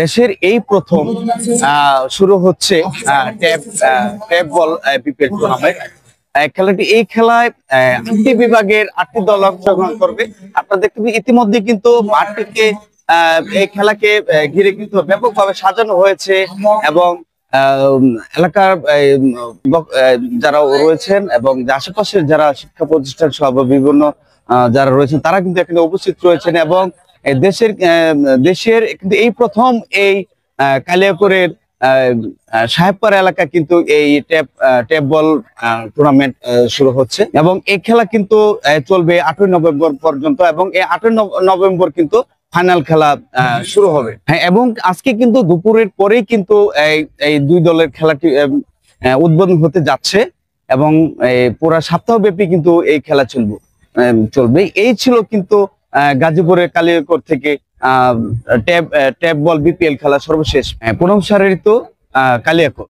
দেশের এই প্রথম শুরু হচ্ছে ট্যাপ বল বিপিএল টুর্নামেন্ট। এই খেলায় 8টি বিভাগের 8টি দল অংশগ্রহণ করবে। আপনারা দেখতে পাচ্ছেন ইতিমধ্যে কিন্তু মাঠটিকে এই খেলাকে ঘিরে কিন্তু ব্যাপকভাবে সাজানো হয়েছে এবং এলাকার যারা রয়েছেন এবং আশেপাশের যারা শিক্ষা প্রতিষ্ঠান সহ বিভিন্ন যারা রয়েছেন তারা কিন্তু এখানে উপস্থিত রয়েছেন এবং দেশের কিন্তু এই প্রথম এই কালিয়াকৈরের সাহেবপাড়া এলাকা কিন্তু এই ট্যাপ বল টুর্নামেন্ট শুরু হচ্ছে এবং এই খেলা কিন্তু চলবে 8ই নভেম্বর পর্যন্ত এবং এই 8ই নভেম্বর কিন্তু ফাইনাল খেলা শুরু হবে। হ্যাঁ, এবং আজকে কিন্তু দুপুরের পরেই কিন্তু এই দুই দলের খেলাটি উদ্বোধন হতে যাচ্ছে এবং পুরো সপ্তাহব্যাপী কিন্তু এই খেলা চলবে। এই ছিল কিন্তু গাজীপুরের কালিয়াকৈর থেকে ট্যাপ বল বিপিএল খেলা সর্বশেষ প্রথম সারির তো কালিয়াকৈর।